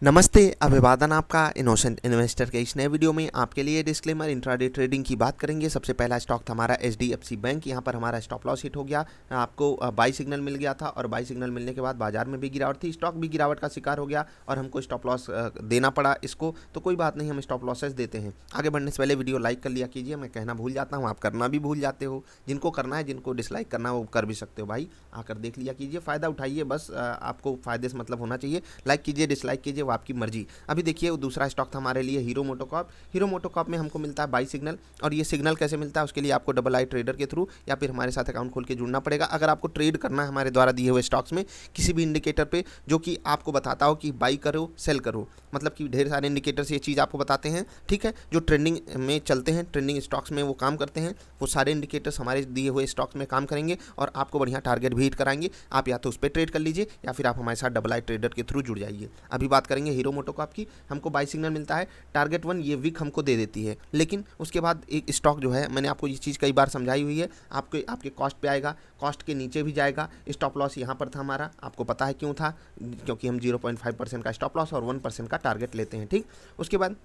नमस्ते, अभिवादन आपका इनोसेंट इन्वेस्टर के इस नए वीडियो में आपके लिए डिस्क्लेमर। इंट्राडे ट्रेडिंग की बात करेंगे। सबसे पहला स्टॉक था हमारा एचडीएफसी बैंक। यहाँ पर हमारा स्टॉप लॉस हिट हो गया। आपको बाई सिग्नल मिल गया था और बाई सिग्नल मिलने के बाद बाजार में भी गिरावट थी, स्टॉक भी गिरावट का शिकार हो गया और हमको स्टॉप लॉस देना पड़ा इसको। तो कोई बात नहीं, हम स्टॉप लॉसेस देते हैं। आगे बढ़ने से पहले वीडियो लाइक कर लिया कीजिए। मैं कहना भूल जाता हूँ, आप करना भी भूल जाते हो। जिनको करना है, जिनको डिसलाइक करना है वो कर भी सकते हो भाई, आकर देख लिया कीजिए, फ़ायदा उठाइए। बस आपको फ़ायदे से मतलब होना चाहिए। लाइक कीजिए, डिसलाइक कीजिए, वो आपकी मर्जी। अभी देखिए, वो दूसरा स्टॉक था हमारे लिए हीरो मोटोकॉर्प। हीरो मोटोकॉर्प में हमको मिलता है बाई सिग्नल, और ये सिग्नल कैसे मिलता है उसके लिए आपको डबल आई ट्रेडर के थ्रू या फिर हमारे साथ अकाउंट खोल के जुड़ना पड़ेगा। अगर आपको ट्रेड करना है हमारे द्वारा दिए हुए स्टॉक्स में किसी भी इंडिकेटर पे जो कि आपको बताता हो कि बाई करो सेल करो, मतलब कि ढेर सारे इंडिकेटर्स ये चीज़ आपको बताते हैं, ठीक है, जो ट्रेंडिंग में चलते हैं, ट्रेंडिंग स्टॉक्स में वो काम करते हैं। वो सारे इंडिकेटर्स हमारे दिए हुए स्टॉक्स में काम करेंगे और आपको बढ़िया टारगेट भी हिट कराएंगे। आप या तो उस पर ट्रेड कर लीजिए या फिर आप हमारे साथ डबल आई ट्रेडर के थ्रू जुड़ जाइए। अभी बात करेंगे हीरो मोटोकॉर्प की। हमको बाई सिग्नल मिलता है, टारगेट 1 ये वीक हमको दे देती है, लेकिन उसके बाद एक स्टॉक जो है, मैंने आपको ये चीज़ कई बार समझाई हुई है, आपके कॉस्ट पे आएगा, कॉस्ट के नीचे भी जाएगा। स्टॉप लॉस यहाँ पर था हमारा, आपको पता है क्यों था, क्योंकि हम 0.5% का स्टॉप लॉस और 1% का टारगेट लेते हैं, ठीक। उसके बाद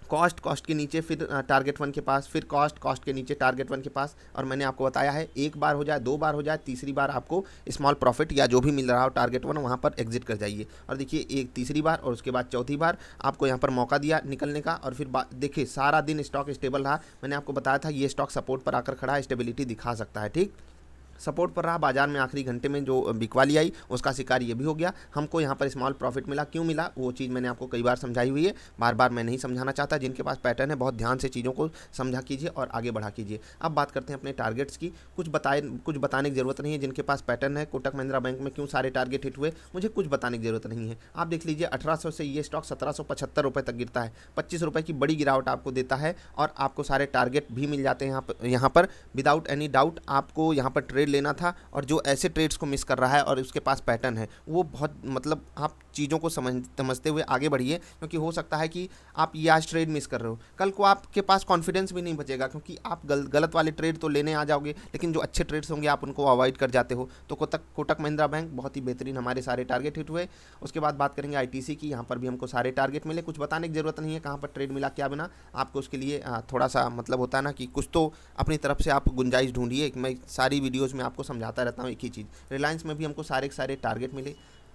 कॉस्ट के नीचे फिर टारगेट 1 के पास, फिर कॉस्ट के नीचे टारगेट 1 के पास। और मैंने आपको बताया है, एक बार हो जाए, दो बार हो जाए, तीसरी बार आपको स्मॉल प्रॉफिट या जो भी मिल रहा हो टारगेट 1 वहाँ पर एग्जिट कर जाइए। और देखिए, एक तीसरी बार और उसके बाद चौथी बार आपको यहाँ पर मौका दिया निकलने का। और फिर देखिए, सारा दिन स्टॉक स्टेबल रहा। मैंने आपको बताया था ये स्टॉक सपोर्ट पर आकर खड़ा है, स्टेबिलिटी दिखा सकता है, ठीक। सपोर्ट पर रहा, बाजार में आखिरी घंटे में जो बिकवाली आई उसका शिकार ये भी हो गया। हमको यहाँ पर स्मॉल प्रॉफिट मिला, क्यों मिला वो चीज़ मैंने आपको कई बार समझाई हुई है, बार बार मैं नहीं समझाना चाहता। जिनके पास पैटर्न है बहुत ध्यान से चीज़ों को समझा कीजिए और आगे बढ़ा कीजिए। अब बात करते हैं अपने टारगेट्स की। कुछ बताने की ज़रूरत नहीं है। जिनके पास पैटर्न है, कोटक महिंद्रा बैंक में क्यों सारे टारगेट हिट हुए, मुझे कुछ बताने की ज़रूरत नहीं है। आप देख लीजिए, 1800 से ये स्टॉक 1775 रुपये तक गिरता है, 25 रुपये की बड़ी गिरावट आपको देता है और आपको सारे टारगेट भी मिल जाते हैं यहाँ पर विदाउट एनी डाउट। आपको यहाँ पर ट्रेड लेना था, और जो ऐसे ट्रेड्स को मिस कर रहा है और उसके पास पैटर्न है, वो बहुत मतलब आप चीज़ों को समझते हुए आगे बढ़िए, क्योंकि हो सकता है कि आप ये आज ट्रेड मिस कर रहे हो, कल को आपके पास कॉन्फिडेंस भी नहीं बचेगा, क्योंकि आप गलत वाले ट्रेड तो लेने आ जाओगे, लेकिन जो अच्छे ट्रेड्स होंगे आप उनको अवॉइड कर जाते हो। तो कोटक महिंद्रा बैंक बहुत ही बेहतरीन, हमारे सारे टारगेट हिट हुए। उसके बाद बात करेंगे आईटीसी की। यहाँ पर भी हमको सारे टारगेट मिले। कुछ बताने की ज़रूरत नहीं है कहाँ पर ट्रेड मिला क्या बिना, आपको उसके लिए थोड़ा सा मतलब होता है ना कि कुछ तो अपनी तरफ से आप गुंजाइश ढूंढिए। मैं सारी वीडियोज़ में आपको समझाता रहता हूँ एक ही चीज़। रिलायंस में भी हमको सारे के सारे टारगेट मिले,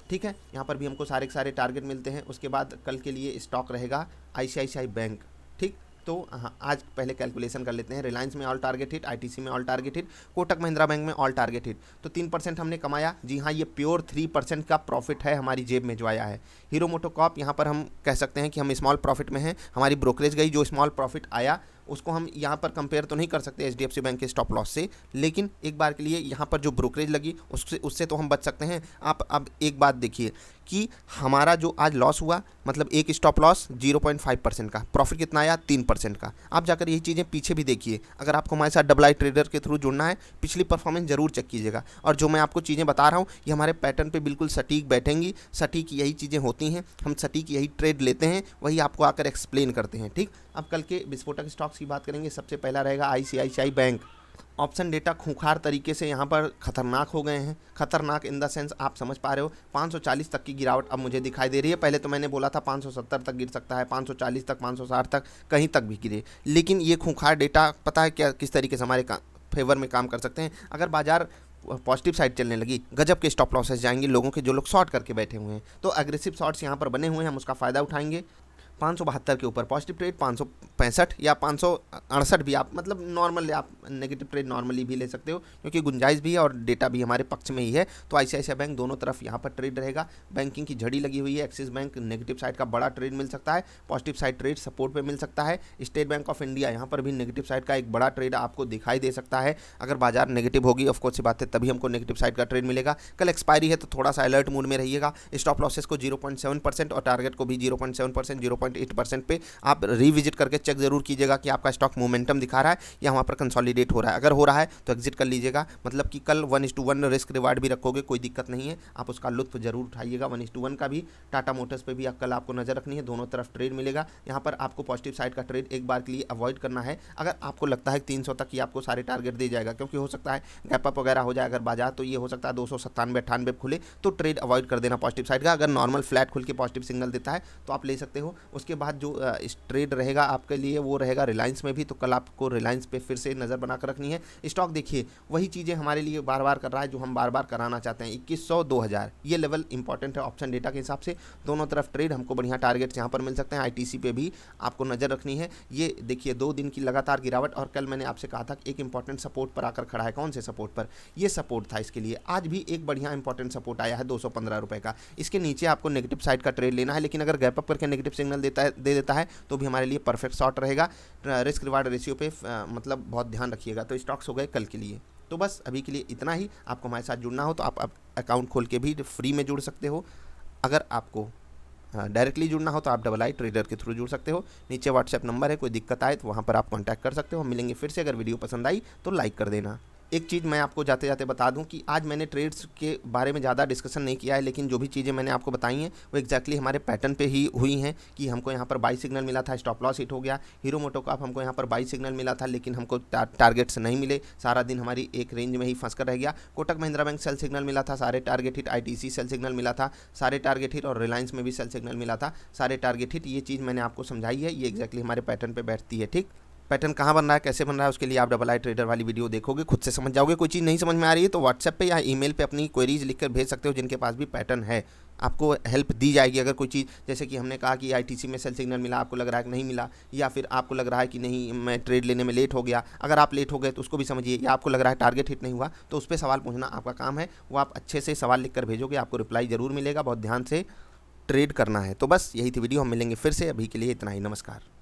ठीक है, यहाँ पर भी हमको सारे के सारे टारगेट मिलते हैं। उसके बाद कल के लिए स्टॉक रहेगा आईसीआईसीआई बैंक, ठीक। तो हाँ, आज पहले कैलकुलेशन कर लेते हैं। रिलायंस में ऑल टारगेट हिट, आईटीसी में all target hit, Kotak Mahindra bank में ऑल टारगेट हिट। तो 3% हमने कमाया। जी हाँ, ये प्योर 3% का प्रॉफिट है हमारी जेब में जो आया है। हीरो मोटोकॉर्प, यहाँ पर हम कह सकते हैं कि हम स्मॉल प्रॉफिट में हैं, हमारी ब्रोकरेज गई। जो स्मॉल प्रॉफिट आया उसको हम यहाँ पर कंपेयर तो नहीं कर सकते एचडीएफसी बैंक के स्टॉप लॉस से, लेकिन एक बार के लिए यहाँ पर जो ब्रोकरेज लगी उससे तो हम बच सकते हैं। आप अब एक बात देखिए कि हमारा जो आज लॉस हुआ, मतलब एक स्टॉप लॉस 0.5% का, प्रॉफिट कितना आया 3% का। आप जाकर यही चीज़ें पीछे भी देखिए। अगर आपको हमारे साथ डबल आई ट्रेडर के थ्रू जुड़ना है, पिछली परफॉर्मेंस जरूर चेक कीजिएगा। और जो मैं आपको चीज़ें बता रहा हूँ ये हमारे पैटर्न पे बिल्कुल सटीक बैठेंगी। सटीक यही चीज़ें होती हैं, हम सटीक यही ट्रेड लेते हैं, वही आपको आकर एक्सप्लेन करते हैं, ठीक। अब कल के विस्फोटक स्टॉक्स की बात करेंगे। सबसे पहला रहेगा आईसीआईसीआई बैंक। ऑप्शन डेटा खूंखार तरीके से यहाँ पर खतरनाक हो गए हैं। खतरनाक इन द सेंस आप समझ पा रहे हो, 540 तक की गिरावट अब मुझे दिखाई दे रही है। पहले तो मैंने बोला था 570 तक गिर सकता है, 540 तक, 560 तक, कहीं तक भी गिरे। लेकिन ये खूंखार डेटा पता है क्या किस तरीके से हमारे फेवर में काम कर सकते हैं। अगर बाजार पॉजिटिव साइड चलने लगी, गजब के स्टॉप लॉसेस जाएंगे लोगों के, जो लोग शॉर्ट करके बैठे हुए हैं। तो एग्रेसिव शॉर्ट्स यहाँ पर बने हुए हैं, हम उसका फ़ायदा उठाएंगे। 572 के ऊपर पॉजिटिव ट्रेड, 565 या 568 भी आप मतलब नॉर्मल, आप नेगेटिव ट्रेड नॉर्मली भी ले सकते हो, क्योंकि गुंजाइश भी है और डेटा भी हमारे पक्ष में ही है। तो आईसीआईसीआई बैंक दोनों तरफ यहाँ पर ट्रेड रहेगा। बैंकिंग की झड़ी लगी हुई है। एक्सिस बैंक नेगेटिव साइड का बड़ा ट्रेड मिल सकता है, पॉजिटिव साइड ट्रेड सपोर्ट पे मिल सकता है। स्टेट बैंक ऑफ इंडिया, यहाँ पर भी नेगेटिव साइड का एक बड़ा ट्रेड आपको दिखाई दे सकता है। अगर बाजार नेगेटिव होगी, ऑफकोर्स सी बात है, तभी हमको नेगेटिव साइड का ट्रेड मिलेगा। कल एक्सपायरी है तो थोड़ा सा अलर्ट मूड में रहिएगा। स्टॉप लॉसेस को 0.7% और टारगेट को भी 0.7%, 0.8% पे आप रिविजिट करके चेक जरूर कीजिएगा कि आपका स्टॉक मोमेंटम दिखा रहा है या वहाँ पर कंसोलिडेट हो रहा है। अगर हो रहा है तो एग्जिट कर लीजिएगा, मतलब कि कल 1:1 रिस्क रिवार्ड भी रखोगे, कोई दिक्कत नहीं है, आप उसका लुत्फ जरूर उठाइएगा। 1:1 का भी टाटा मोटर्स पे भी कल आपको नजर रखनी है, दोनों तरफ ट्रेड मिलेगा। यहाँ पर आपको पॉजिटिव साइड का ट्रेड एक बार के लिए अवॉइड करना है। अगर आपको लगता है 300 तक ही आपको सारे टारगेट दे जाएगा, क्योंकि हो सकता है गैप अप वगैरह हो जाए अगर बाजार, तो ये हो सकता है 297-98 खुले तो ट्रेड अवॉइड कर देना पॉजिटिव साइड का। अगर नॉर्मल फ्लैट खुल के पॉजिटिव सिग्नल देता है तो आप ले सकते हो। उसके बाद जो ट्रेड रहेगा आपके लिए वो रहेगा रिलायंस में भी, तो कल आपको रिलायंस पे फिर से नज़र बनाकर रखनी है। स्टॉक देखिए वही चीज़ें हमारे लिए बार बार कर रहा है जो हम बार बार कराना चाहते हैं। 2100 2000 ये लेवल इंपॉर्टेंट है ऑप्शन डेटा के हिसाब से। दोनों तरफ ट्रेड, हमको बढ़िया टारगेट्स यहाँ पर मिल सकते हैं। आईटीसी पे भी आपको नज़र रखनी है। ये देखिए 2 दिन की लगातार गिरावट, और कल मैंने आपसे कहा था कि एक इंपॉर्टेंट सपोर्ट पर आकर खड़ा है। कौन से सपोर्ट पर? ये सपोर्ट था इसके लिए। आज भी एक बढ़िया इंपॉर्टेंट सपोर्ट आया है 215 रुपये का। इसके नीचे आपको नेगेटिव साइड का ट्रेड लेना है, लेकिन अगर गैप अप करके नेगेटिव सिग्नल दे देता है तो भी हमारे लिए परफेक्ट शॉट रहेगा। रिस्क रिवार्ड रेशियो पे मतलब बहुत ध्यान रखिएगा। तो स्टॉक्स हो गए कल के लिए। तो बस अभी के लिए इतना ही। आपको हमारे साथ जुड़ना हो तो आप अकाउंट खोल के भी फ्री में जुड़ सकते हो। अगर आपको डायरेक्टली जुड़ना हो तो आप डबल आई ट्रेडर के थ्रू जुड़ सकते हो। नीचे व्हाट्सएप नंबर है, कोई दिक्कत आए तो वहाँ पर आप कांटेक्ट कर सकते हो। हम मिलेंगे फिर से। अगर वीडियो पसंद आई तो लाइक कर देना। एक चीज़ मैं आपको जाते जाते बता दूं कि आज मैंने ट्रेड्स के बारे में ज़्यादा डिस्कशन नहीं किया है, लेकिन जो भी चीज़ें मैंने आपको बताई हैं वो एक्जैक्टली हमारे पैटर्न पे ही हुई हैं। कि हमको यहाँ पर बाई सिग्नल मिला था, स्टॉप लॉस हिट हो गया। हीरो मोटोकॉर्प हमको यहाँ पर बाई सिग्नल मिला था, लेकिन हमको टारगेट्स नहीं मिले, सारा दिन हमारी एक रेंज में ही फंस कर रह गया। Kotak Mahindra bank sell signal मिला था, सारे target hit. ITC sell signal मिला था, सारे टारगेट हिट। और रिलायंस में भी सेल सिग्नल मिला था, सारे टारगेट हिट। ये चीज़ मैंने आपको समझाई है, ये एक्जैक्टली हमारे पैटर्न पर बैठती है। ठीक, पैटर्न कहाँ बन रहा है, कैसे बन रहा है, उसके लिए आप डबल आई ट्रेडर वाली वीडियो देखोगे, खुद से समझ जाओगे। कोई चीज़ नहीं समझ में आ रही है तो व्हाट्सएप पे या ईमेल पे अपनी क्वेरीज लिखकर भेज सकते हो, जिनके पास भी पैटर्न है। आपको हेल्प दी जाएगी। अगर कोई चीज़, जैसे कि हमने कहा कि आईटीसी में सेल सिग्नल मिला, आपको लग रहा है कि नहीं मिला, या फिर आपको लग रहा है कि नहीं मैं ट्रेड लेने में लेट हो गया, अगर आप लेट हो गए तो उसको भी समझिए। या आपको लग रहा है टारगेट हिट नहीं हुआ तो उस पर सवाल पूछना आपका काम है। वो आप अच्छे से सवाल लिख कर भेजोगे, आपको रिप्लाई ज़रूर मिलेगा। बहुत ध्यान से ट्रेड करना है। तो बस यही थी वीडियो, हम मिलेंगे फिर से। अभी के लिए इतना ही, नमस्कार।